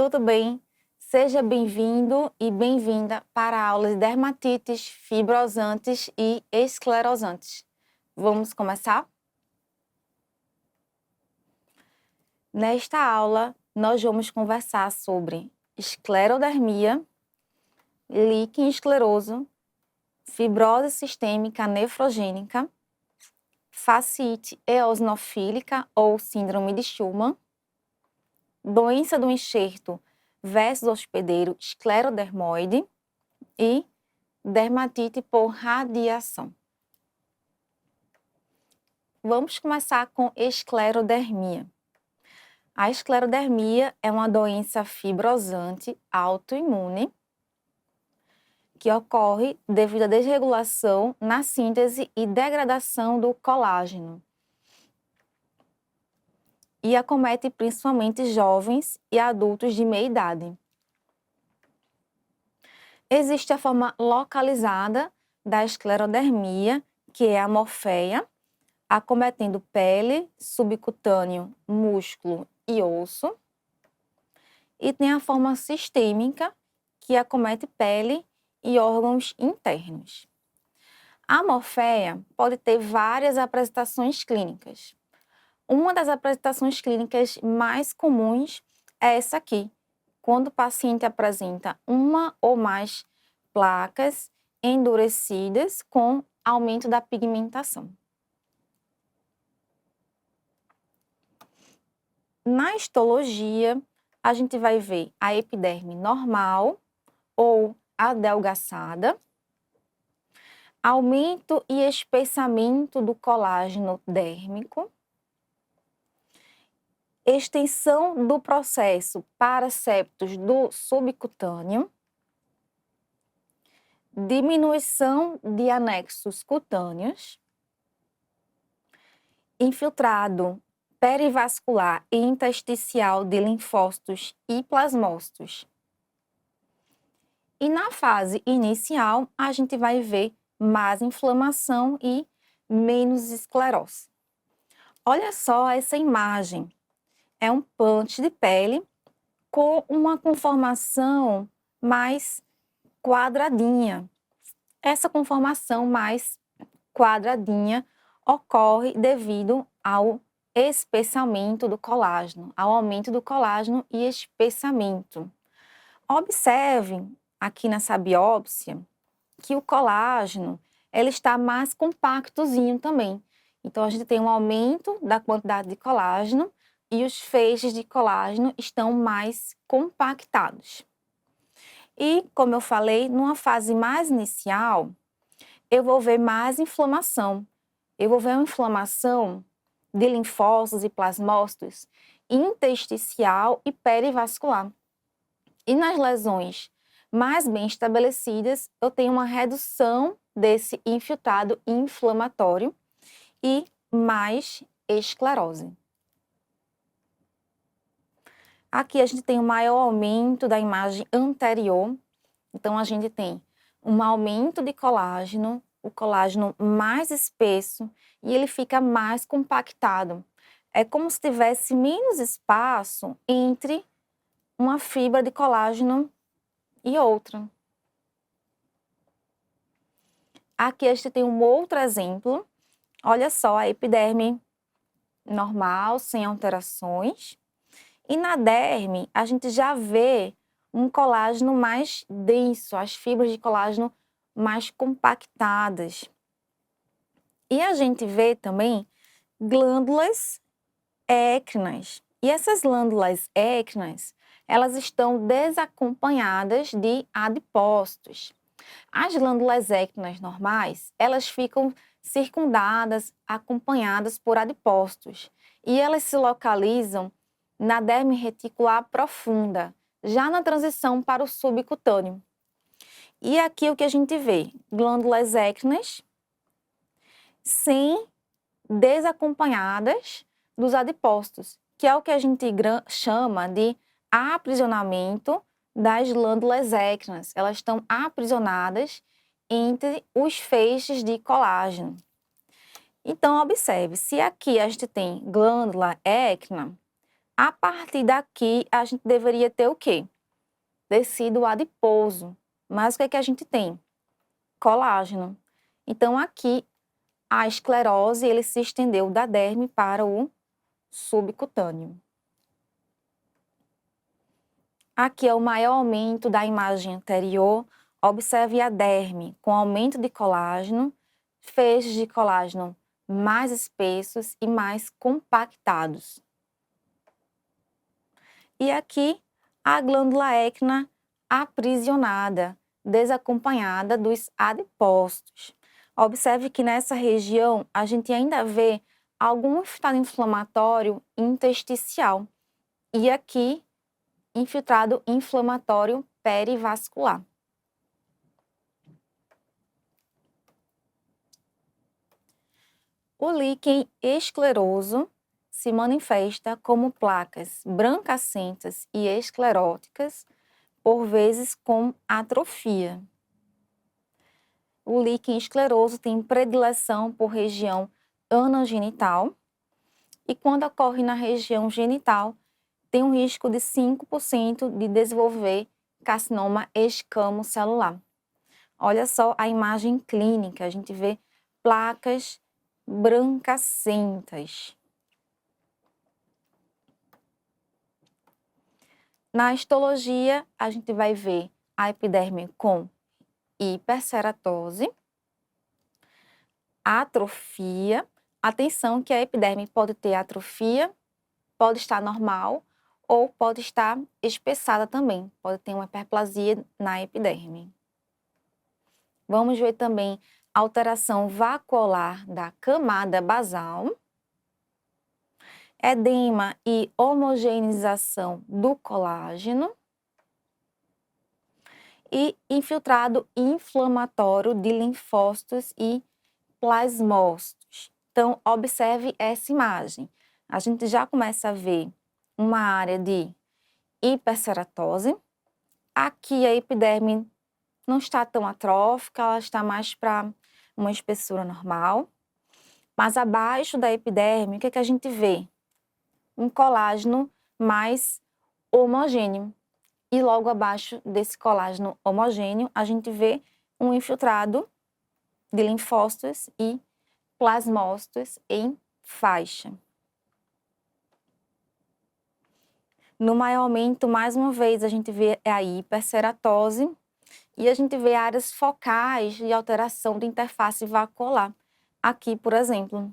tudo bem? Seja bem-vindo e bem-vinda para a aula de dermatites fibrosantes e esclerosantes. Vamos começar? Nesta aula, nós vamos conversar sobre esclerodermia, líquen escleroso, fibrose sistêmica nefrogênica, fasciite eosinofílica ou síndrome de Schumann, doença do enxerto versus hospedeiro esclerodermoide e dermatite por radiação. Vamos começar com esclerodermia. A esclerodermia é uma doença fibrosante autoimune que ocorre devido à desregulação na síntese e degradação do colágeno e acomete principalmente jovens e adultos de meia idade. Existe a forma localizada da esclerodermia, que é a morféia, acometendo pele, subcutâneo, músculo e osso. E tem a forma sistêmica, que acomete pele e órgãos internos. A morféia pode ter várias apresentações clínicas. Uma das apresentações clínicas mais comuns é essa aqui, quando o paciente apresenta uma ou mais placas endurecidas com aumento da pigmentação. Na histologia, a gente vai ver a epiderme normal ou adelgaçada, aumento e espessamento do colágeno dérmico, extensão do processo para septos do subcutâneo, diminuição de anexos cutâneos, infiltrado perivascular e intersticial de linfócitos e plasmócitos. E na fase inicial, a gente vai ver mais inflamação e menos esclerose. Olha só essa imagem. É um punch de pele com uma conformação mais quadradinha. Essa conformação mais quadradinha ocorre devido ao espessamento do colágeno, ao aumento do colágeno e espessamento. Observe aqui nessa biópsia que o colágeno ele está mais compactozinho também. Então, a gente tem um aumento da quantidade de colágeno e os feixes de colágeno estão mais compactados. E, como eu falei, numa fase mais inicial, eu vou ver mais inflamação. Eu vou ver uma inflamação de linfócitos e plasmócitos intersticial e perivascular. E nas lesões mais bem estabelecidas, eu tenho uma redução desse infiltrado inflamatório e mais esclerose. Aqui a gente tem um maior aumento da imagem anterior, então a gente tem um aumento de colágeno, o colágeno mais espesso e ele fica mais compactado. É como se tivesse menos espaço entre uma fibra de colágeno e outra. Aqui a gente tem um outro exemplo. Olha só a epiderme normal, sem alterações. E na derme, a gente já vê um colágeno mais denso, as fibras de colágeno mais compactadas. E a gente vê também glândulas écrinas. E essas glândulas écrinas, elas estão desacompanhadas de adipócitos. As glândulas écrinas normais, elas ficam circundadas, acompanhadas por adipócitos. E elas se localizam na derme reticular profunda, já na transição para o subcutâneo. E aqui o que a gente vê? Glândulas écrinas desacompanhadas dos adipócitos, que é o que a gente chama de aprisionamento das glândulas écrinas. Elas estão aprisionadas entre os feixes de colágeno. Então, observe, se aqui a gente tem glândula écrina, A partir daqui, a gente deveria ter o quê? Tecido adiposo. Mas o que é que a gente tem? Colágeno. Então, aqui, a esclerose ele se estendeu da derme para o subcutâneo. Aqui é o maior aumento da imagem anterior. Observe a derme com aumento de colágeno, feixes de colágeno mais espessos e mais compactados. E aqui a glândula écna aprisionada, desacompanhada dos adipócitos. Observe que nessa região a gente ainda vê algum infiltrado inflamatório intersticial. E aqui, infiltrado inflamatório perivascular. O líquen escleroso se manifesta como placas brancacentas e escleróticas, por vezes com atrofia. O líquen escleroso tem predileção por região anogenital e quando ocorre na região genital, tem um risco de 5% de desenvolver carcinoma escamocelular. Olha só a imagem clínica, a gente vê placas brancacentas. Na histologia, a gente vai ver a epiderme com hiperceratose, atrofia. Atenção que a epiderme pode ter atrofia, pode estar normal ou pode estar espessada também, pode ter uma hiperplasia na epiderme. Vamos ver também alteração vacuolar da camada basal, edema e homogeneização do colágeno e infiltrado inflamatório de linfócitos e plasmócitos. Então, observe essa imagem. A gente já começa a ver uma área de hiperceratose. Aqui a epiderme não está tão atrófica, ela está mais para uma espessura normal. Mas abaixo da epiderme, o que é que a gente vê? Um colágeno mais homogêneo. E logo abaixo desse colágeno homogêneo, a gente vê um infiltrado de linfócitos e plasmócitos em faixa. No maior aumento, mais uma vez, a gente vê a hiperceratose e a gente vê áreas focais de alteração de interface vacuolar. Aqui, por exemplo.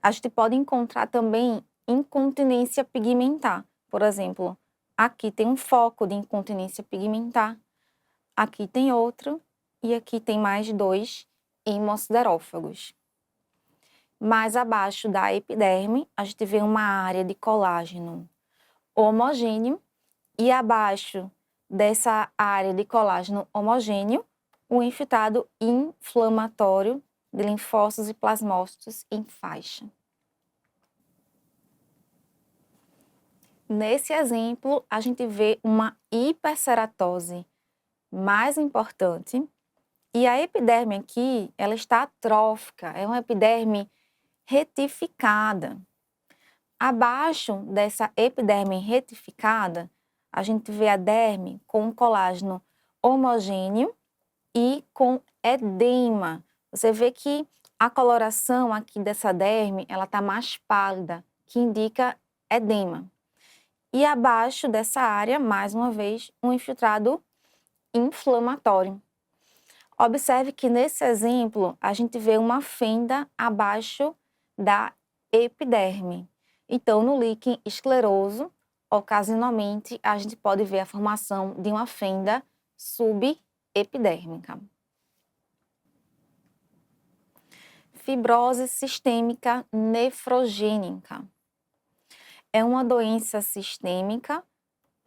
A gente pode encontrar também incontinência pigmentar. Por exemplo, aqui tem um foco de incontinência pigmentar, aqui tem outro e aqui tem mais 2 hemosiderófagos. Mais abaixo da epiderme, a gente vê uma área de colágeno homogêneo e abaixo dessa área de colágeno homogêneo, o infiltrado inflamatório de linfócitos e plasmócitos em faixa. Nesse exemplo, a gente vê uma hiperceratose mais importante e a epiderme aqui, ela está atrófica, é uma epiderme retificada. Abaixo dessa epiderme retificada, a gente vê a derme com um colágeno homogêneo e com edema. Você vê que a coloração aqui dessa derme, ela está mais pálida, que indica edema. E abaixo dessa área, mais uma vez, um infiltrado inflamatório. Observe que nesse exemplo, a gente vê uma fenda abaixo da epiderme. Então, no líquen escleroso, ocasionalmente, a gente pode ver a formação de uma fenda subepidérmica. Fibrose sistêmica nefrogênica. É uma doença sistêmica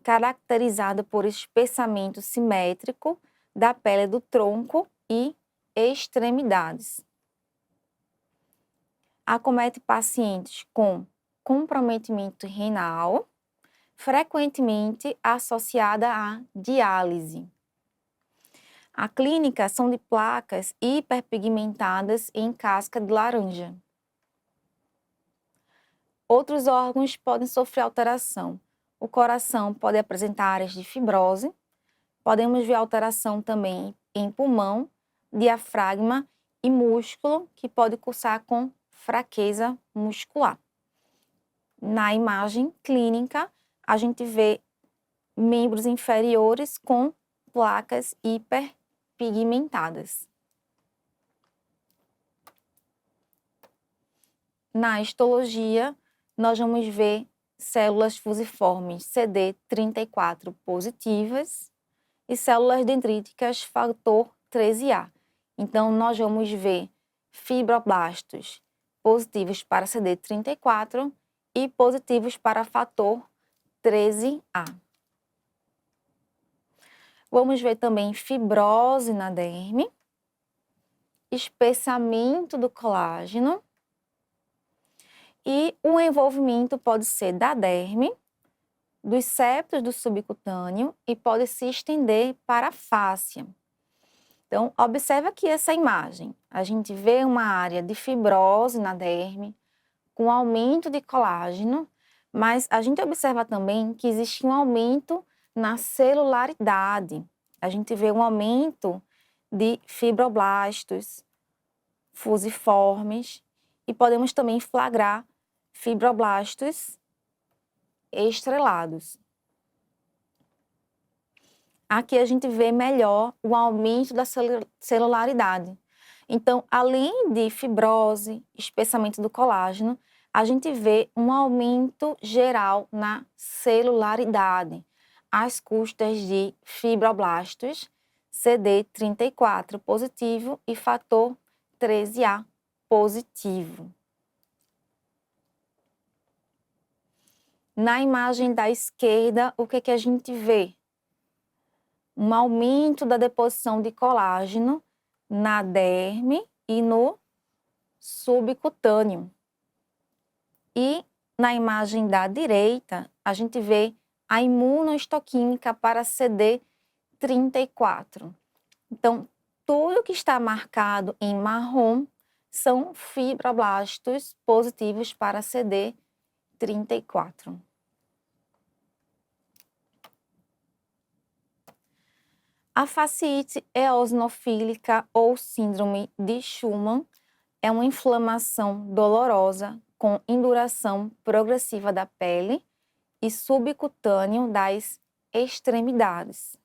caracterizada por espessamento simétrico da pele do tronco e extremidades. Acomete pacientes com comprometimento renal, frequentemente associada à diálise. A clínica são de placas hiperpigmentadas em casca de laranja. Outros órgãos podem sofrer alteração. O coração pode apresentar áreas de fibrose. Podemos ver alteração também em pulmão, diafragma e músculo, que pode cursar com fraqueza muscular. Na imagem clínica, a gente vê membros inferiores com placas hiperpigmentadas. Na histologia, nós vamos ver células fusiformes CD34 positivas e células dendríticas fator 13A. Então, nós vamos ver fibroblastos positivos para CD34 e positivos para fator 13A. Vamos ver também fibrose na derme, espessamento do colágeno, e o envolvimento pode ser da derme, dos septos do subcutâneo e pode se estender para a fáscia. Então, observa aqui essa imagem. A gente vê uma área de fibrose na derme, com aumento de colágeno, mas a gente observa também que existe um aumento na celularidade. A gente vê um aumento de fibroblastos fusiformes e podemos também flagrar fibroblastos estrelados. Aqui a gente vê melhor o aumento da celularidade. Então, além de fibrose, espessamento do colágeno, a gente vê um aumento geral na celularidade, às custas de fibroblastos, CD34 positivo e fator 13A positivo. Na imagem da esquerda, o que a gente vê? Um aumento da deposição de colágeno na derme e no subcutâneo. E na imagem da direita, a gente vê a imunohistoquímica para CD34. Então, tudo que está marcado em marrom são fibroblastos positivos para CD34. A fasciite eosinofílica ou síndrome de Schumann é uma inflamação dolorosa com induração progressiva da pele e subcutâneo das extremidades.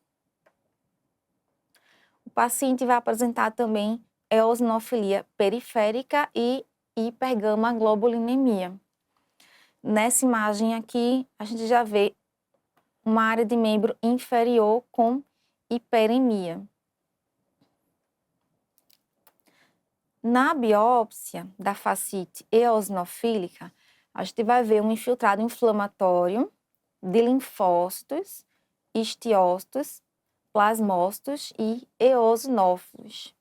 O paciente vai apresentar também eosinofilia periférica e hipergamaglobulinemia. Nessa imagem aqui, a gente já vê uma área de membro inferior com hiperemia. Na biópsia da fascite eosinofílica, a gente vai ver um infiltrado inflamatório de linfócitos, histiócitos, plasmócitos e eosinófilos.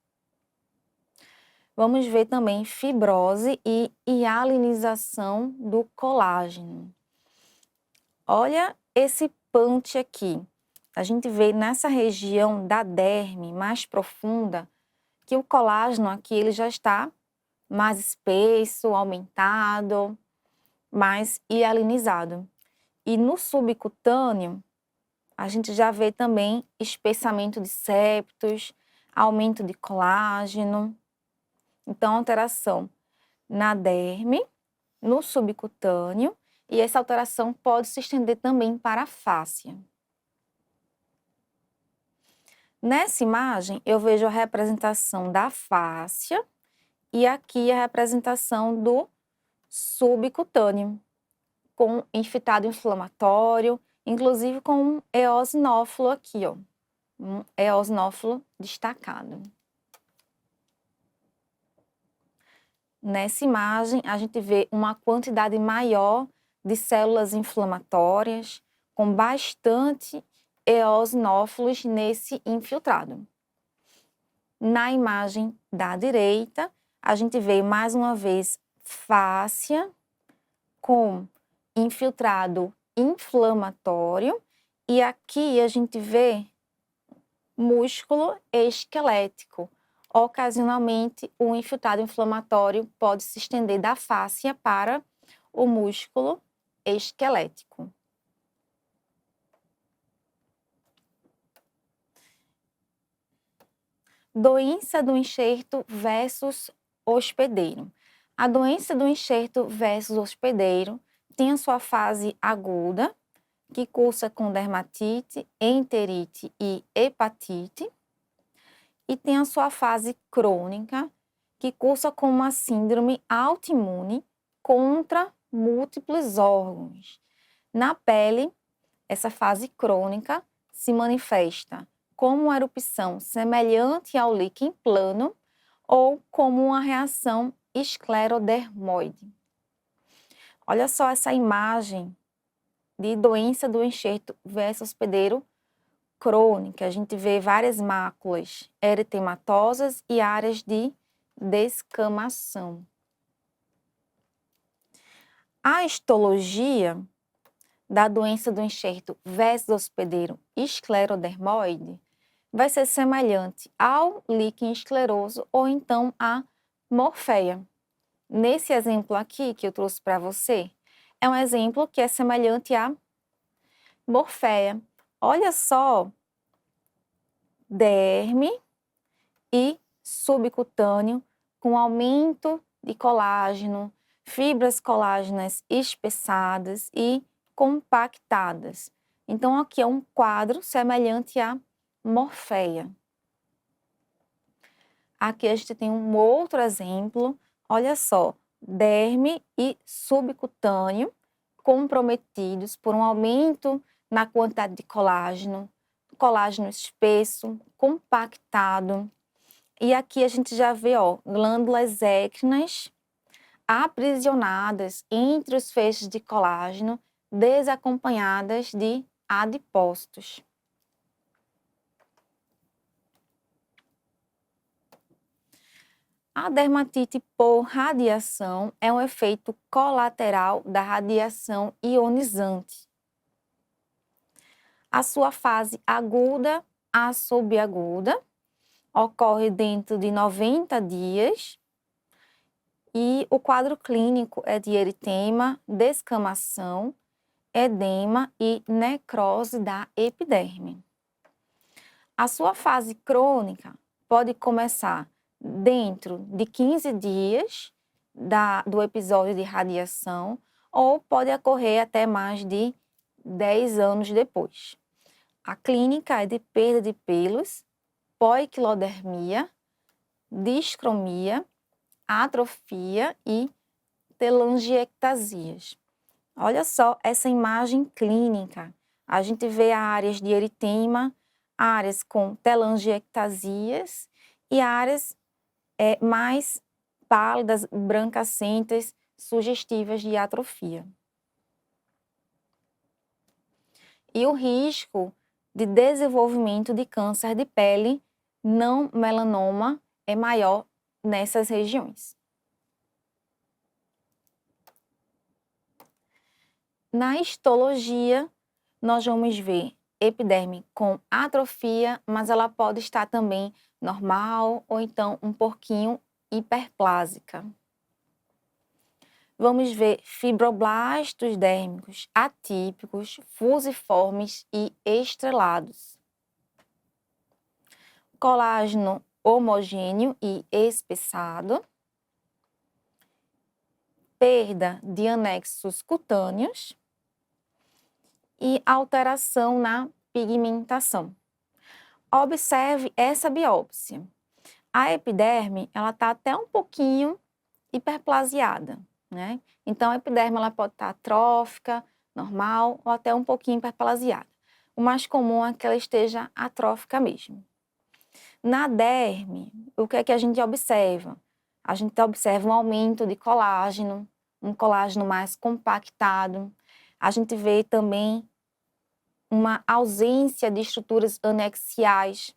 Vamos ver também fibrose e hialinização do colágeno. Olha esse punch aqui. A gente vê nessa região da derme mais profunda que o colágeno aqui ele já está mais espesso, aumentado, mais hialinizado. E no subcutâneo, a gente já vê também espessamento de septos, aumento de colágeno. Então, alteração na derme, no subcutâneo, e essa alteração pode se estender também para a fáscia. Nessa imagem, eu vejo a representação da fáscia e aqui a representação do subcutâneo, com infiltrado inflamatório, inclusive com um eosinófilo aqui, ó, um eosinófilo destacado. Nessa imagem, a gente vê uma quantidade maior de células inflamatórias, com bastante eosinófilos nesse infiltrado. Na imagem da direita, a gente vê mais uma vez fáscia com infiltrado inflamatório e aqui a gente vê músculo esquelético. Ocasionalmente, o infiltrado inflamatório pode se estender da fáscia para o músculo esquelético. Doença do enxerto versus hospedeiro. A doença do enxerto versus hospedeiro tem a sua fase aguda, que cursa com dermatite, enterite e hepatite, e tem a sua fase crônica, que cursa com uma síndrome autoimune contra múltiplos órgãos. Na pele, essa fase crônica se manifesta como uma erupção semelhante ao líquen plano ou como uma reação esclerodermoide. Olha só essa imagem de doença do enxerto versus hospedeiro crônica. A gente vê várias máculas eritematosas e áreas de descamação. A histologia da doença do enxerto versus hospedeiro esclerodermoide vai ser semelhante ao líquen escleroso ou então à morfeia. Nesse exemplo aqui que eu trouxe para você, é um exemplo que é semelhante à morfeia. Olha só, derme e subcutâneo com aumento de colágeno, fibras colágenas espessadas e compactadas. Então, aqui é um quadro semelhante à morfeia. Aqui a gente tem um outro exemplo, olha só, derme e subcutâneo comprometidos por um aumento na quantidade de colágeno espesso, compactado. E aqui a gente já vê, ó, glândulas écrinas aprisionadas entre os feixes de colágeno, desacompanhadas de adipócitos. A dermatite por radiação é um efeito colateral da radiação ionizante. A sua fase aguda a subaguda ocorre dentro de 90 dias e o quadro clínico é de eritema, descamação, edema e necrose da epiderme. A sua fase crônica pode começar dentro de 15 dias do episódio de radiação ou pode ocorrer até mais de 10 anos depois. A clínica é de perda de pelos, poiquilodermia, discromia, atrofia e telangiectasias. Olha só essa imagem clínica. A gente vê áreas de eritema, áreas com telangiectasias e áreas mais pálidas, brancacentas, sugestivas de atrofia. E o risco de desenvolvimento de câncer de pele não melanoma é maior nessas regiões. Na histologia, nós vamos ver epiderme com atrofia, mas ela pode estar também normal ou então um pouquinho hiperplásica. Vamos ver fibroblastos dérmicos atípicos, fusiformes e estrelados. Colágeno homogêneo e espessado. Perda de anexos cutâneos e alteração na pigmentação. Observe essa biópsia. A epiderme, ela está até um pouquinho hiperplasiada, né? Então, a epiderme ela pode estar atrófica, normal ou até um pouquinho hiperplasiada. O mais comum é que ela esteja atrófica mesmo. Na derme, o que é que a gente observa? A gente observa um aumento de colágeno, um colágeno mais compactado. A gente vê também uma ausência de estruturas anexiais.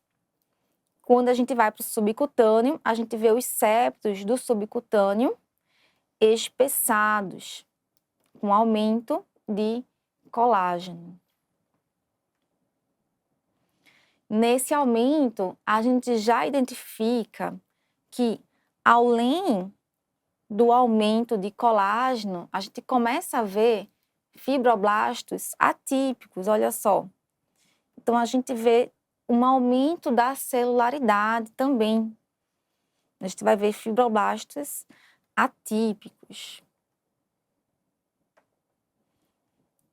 Quando a gente vai para o subcutâneo, a gente vê os septos do subcutâneo espessados, com aumento de colágeno. Nesse aumento, a gente já identifica que, além do aumento de colágeno, a gente começa a ver fibroblastos atípicos, olha só. Então, a gente vê um aumento da celularidade também. A gente vai ver fibroblastos atípicos.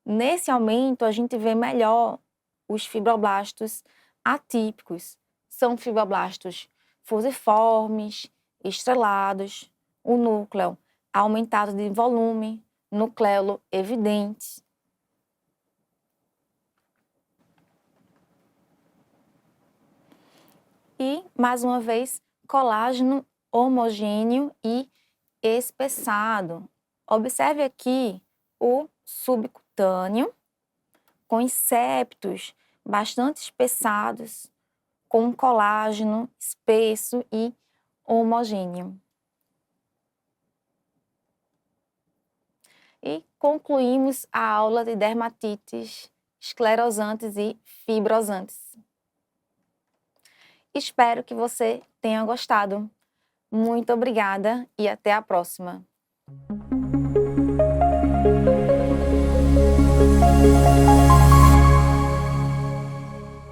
Nesse aumento, a gente vê melhor os fibroblastos atípicos. São fibroblastos fusiformes, estrelados, o núcleo aumentado de volume, nucleolo evidente. E, mais uma vez, colágeno homogêneo e espessado. Observe aqui o subcutâneo, com os septos bastante espessados, com um colágeno espesso e homogêneo. E concluímos a aula de dermatites esclerosantes e fibrosantes. Espero que você tenha gostado. Muito obrigada e até a próxima.